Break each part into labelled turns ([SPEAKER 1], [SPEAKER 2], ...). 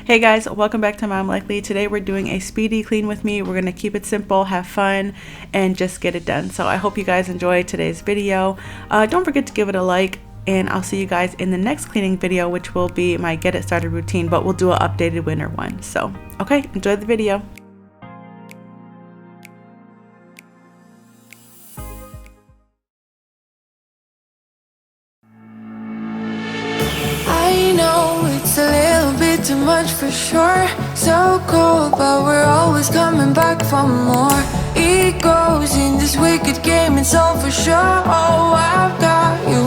[SPEAKER 1] Hey guys, welcome back to Mom Likely. Today we're doing a speedy clean with me. We're going to keep it simple, have fun, and just get it done. So I hope you guys enjoyed today's video. Don't forget to give it a like, and I'll see you guys in the next cleaning video, which will be my get it started routine, but we'll do an updated winter one. So, okay, enjoy the video.
[SPEAKER 2] I know it's a little bit too much for sure. So cold, but we're always coming back for more. It goes in this wicked game, it's all for sure. Oh, I've got you.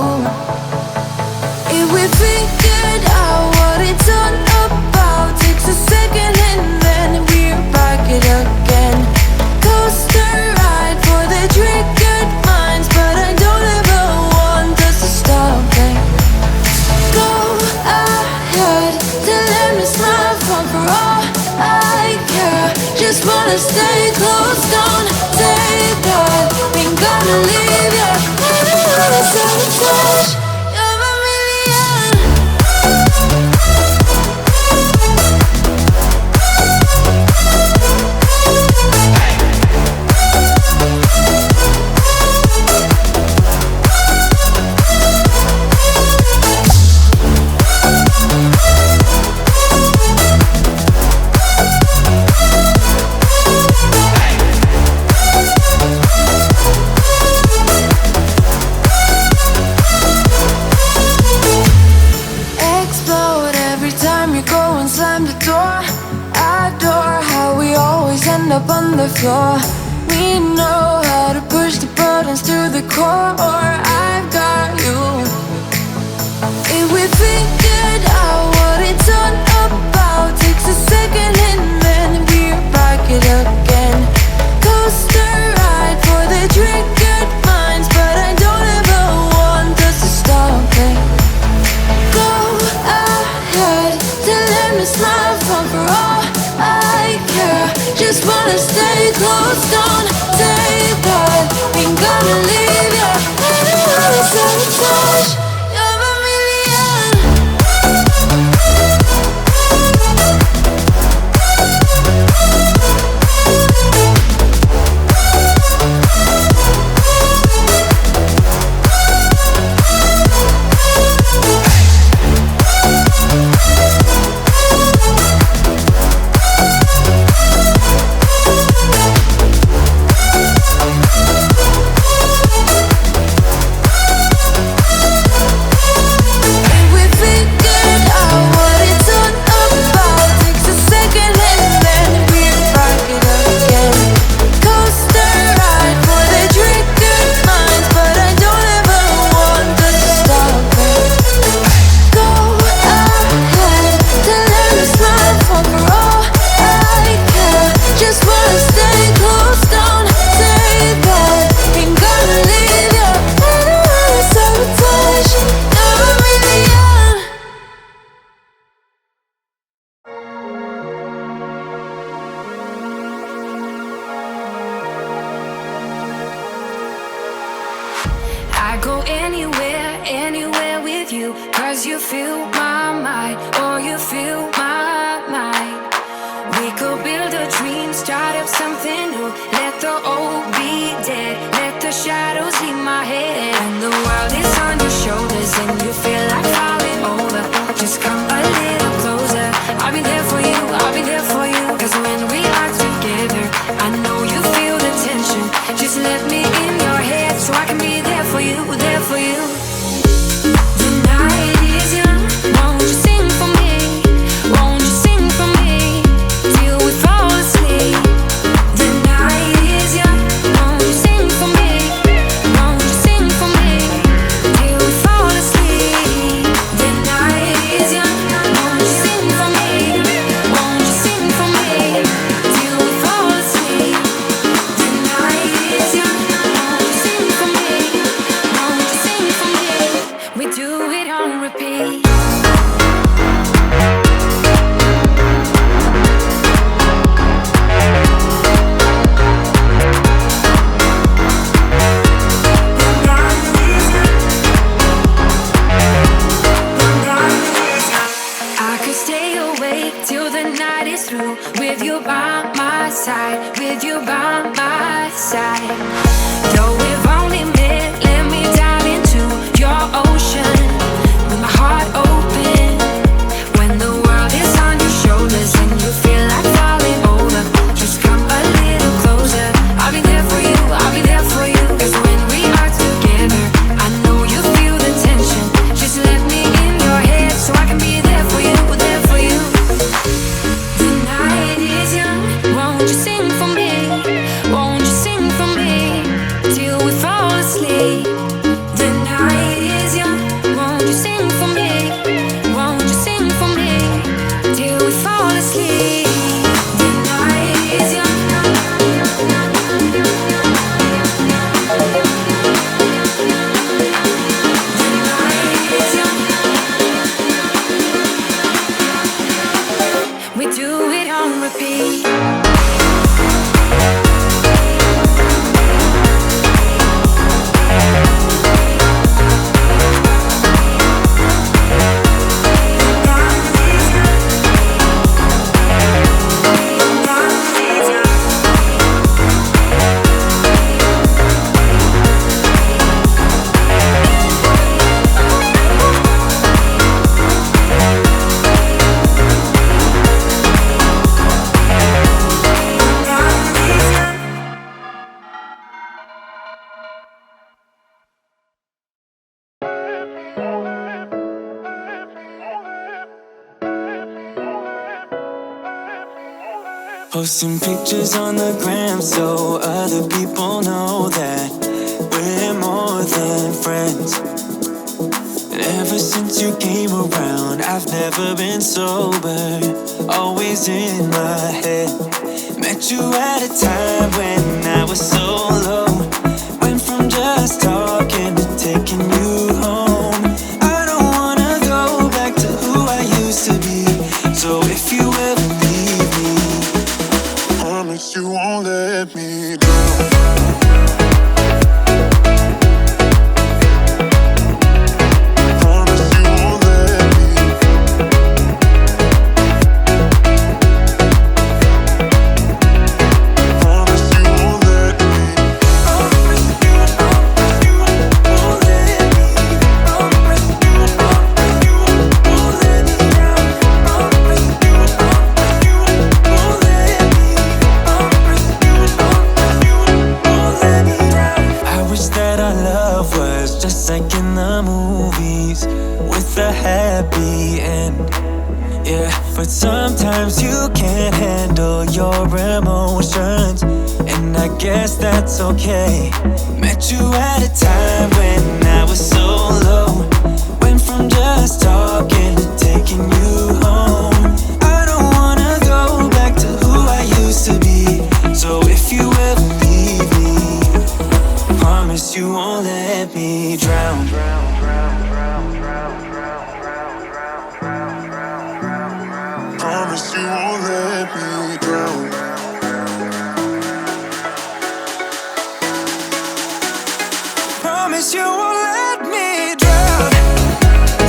[SPEAKER 2] If we figured out what it's all about, takes a second and then we're back it again. Coaster ride for the triggered minds, but I don't ever want us to stop it. Go ahead, to let me smile for all I care. Just wanna stay close, don't take that. Ain't gonna leave ya, I don't wanna sabotage. You're a million. Explode every time you go and slam the door. Adore how we always end up on the floor. We know how to push the buttons to the core. I've got you. If we figured out what it's all about, takes a second and then we're back it again. Coaster ride for the triggered minds, but I don't ever want us to stop it. Go ahead, to let me smile for all I care. Just wanna stay close, don't take that. Ain't gonna leave ya, I don't wanna sabotage. You're a million. If we figured out what it's all about, takes a second and then we're back it again. Coaster ride for the triggered minds, but I don't ever want us to stop it. Go ahead, to let me smile for all I care. Just wanna stay close, don't take that. Ain't gonna leave ya, I don't wanna sabotage. You're a million. I go anywhere with you, 'cause you fill my mind, or you fill my mind. We could build a dream, start up something new. Let the old be dead, let the shadows leave my head. And the world is on your shoulders and you feel like falling over. Just come a little closer. I'll be there for you, I'll be there for you. 'Cause when we are together, I know you feel the tension. Just let me in your head so I can be there for you, there for you. The night is young, won't you sing for me? Won't you sing for me till we fall asleep? The night the night is through. With you by my side, with you by my side. Though we've only met, let me dive into your ocean with my heart open. When the world is on your shoulders and you feel like falling over, just come a little closer. I'll be there for you, I'll be there for you. 'Cause when we are together, I know you feel the tension. Just let me in your head so I can be there for you, there for you. The night is young, won't you sing for me? Won't you sing for me till we fall asleep? The night is young, won't you sing for me? Won't you sing for me till we fall asleep? The night is young. We do it on repeat.
[SPEAKER 3] Posting pictures on the gram so other people know that we're more than friends. And ever since you came around, I've never been sober, always in my head. Met you at a time when I was so low, went from just talking to taking you home. I don't wanna go back to who I used to be, so if you ever leave me, promise you won't let me down. Promise you won't let me. Promise you won't let me. Promise you won't let me. Promise you won't let me down. Promise you won't let me. I wish that our love was just like in the movies, with a happy end. Yeah, but sometimes you can't handle your emotions, and I guess that's okay. Met you at a time when I was so low, went from just talking to taking you home. I don't wanna go back to who I used to be, so if you ever leave me, promise you won't let me drown. Promise you won't let me drown. Promise you won't let me drown.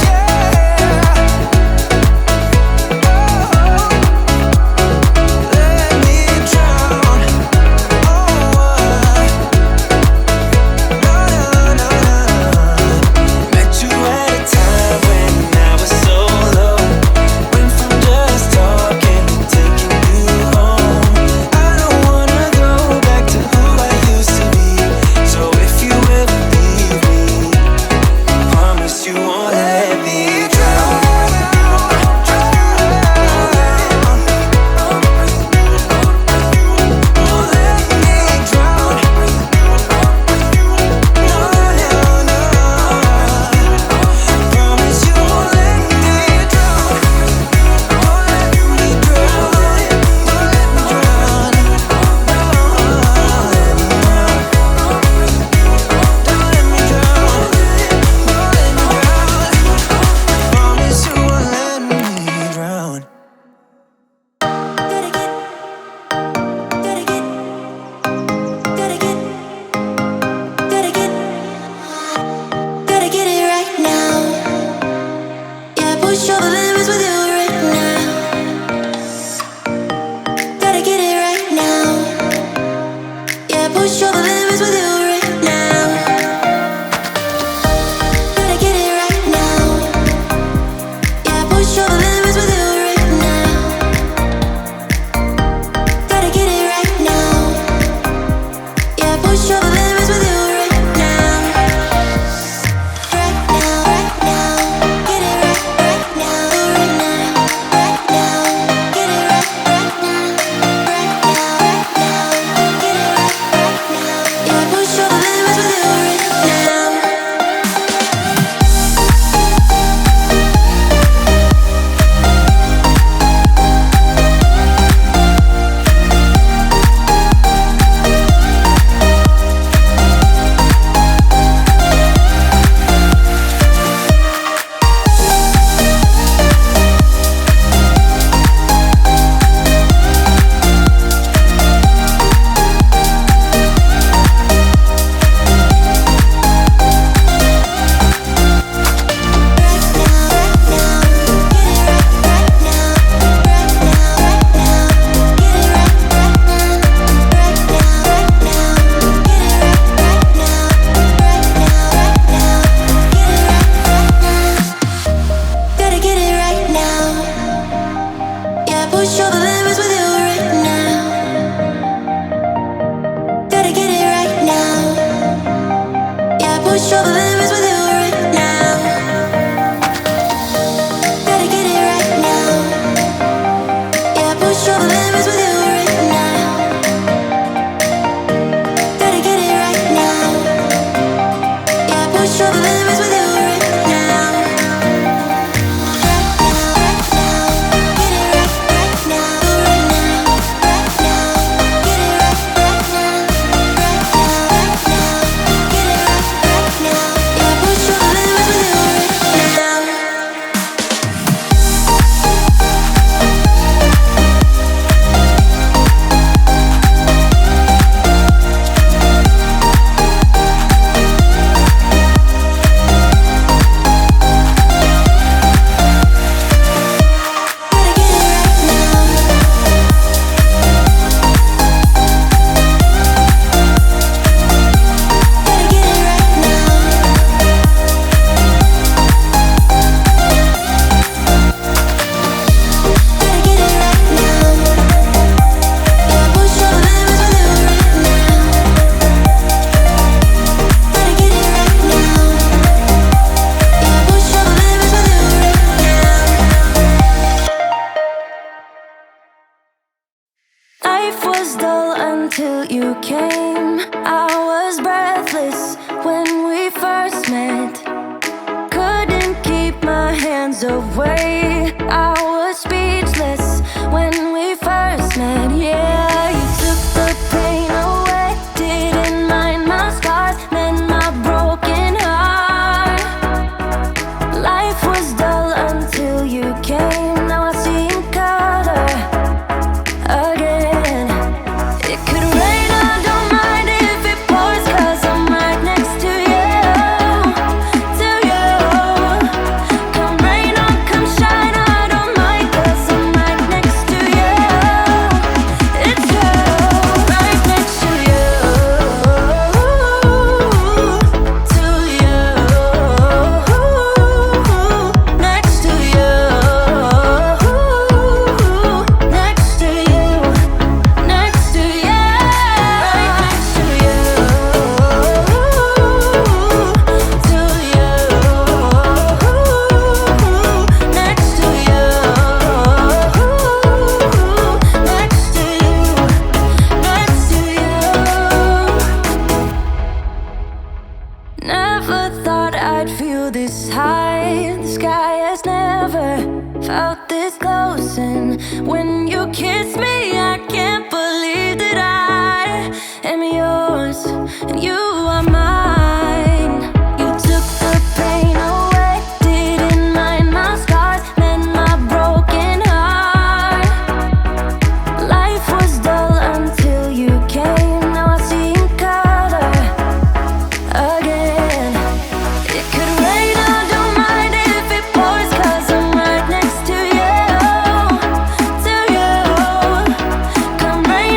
[SPEAKER 3] Yeah. Oh, let me drown. Oh, no, no, no, no. Met you at a time when I was so low, went from just talking to taking you home.
[SPEAKER 2] push all the limits with you right now. Gotta get it right now. Yeah, push all the limits with you right now. Gotta get it right now. Yeah, push all the limits with you right now. Gotta get it right now. Yeah, push all the limits with you right now. Life was dull until you came. I was breathless when we first met. Couldn't keep my hands away. I was speechless when we first met. Yeah, you took the pain away. Didn't mind my scars, mend my broken heart. Life was dull until you came. Now I see in color again. It could rain, I don't mind if it pours, 'cause I'm right next to you, to you. Come rain or come shine, I don't mind, 'cause I'm right next to you. It's you, right next to you, to you, next to you, next to you. Next to you, right next to you, to you, next to you, next to you, next to you. Never thought I'd feel this high. The sky has never felt this close, and when you kiss me, I can't believe that I am yours and you are mine. You took the pain away, didn't mind my scars, mend my broken heart. Life was dull until you came. Now I see in color again. It could rain, I don't mind if it pours, 'cause I'm right next to you, to you. Come rain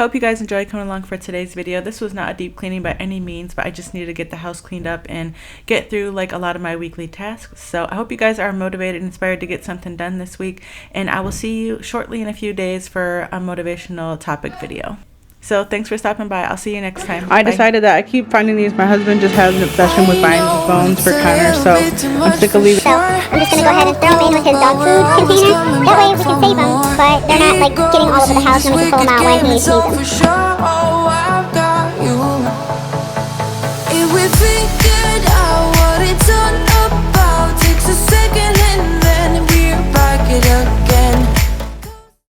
[SPEAKER 1] hope you guys enjoyed coming along for today's video. This was not a deep cleaning by any means, but I just needed to get the house cleaned up and get through like a lot of my weekly tasks. So I hope you guys are motivated and inspired to get something done this week, and I will see you shortly in a few days for a motivational topic video. So thanks for stopping by. I'll see you next time.
[SPEAKER 4] I decided that I keep finding these. My husband just has an obsession with buying these bones for Connor, so I'm sick of leaving.
[SPEAKER 5] So I'm just going to go ahead and throw them in with his dog food container. That way we can save them, but they're not like getting all over the house and we can pull them out when he needs them.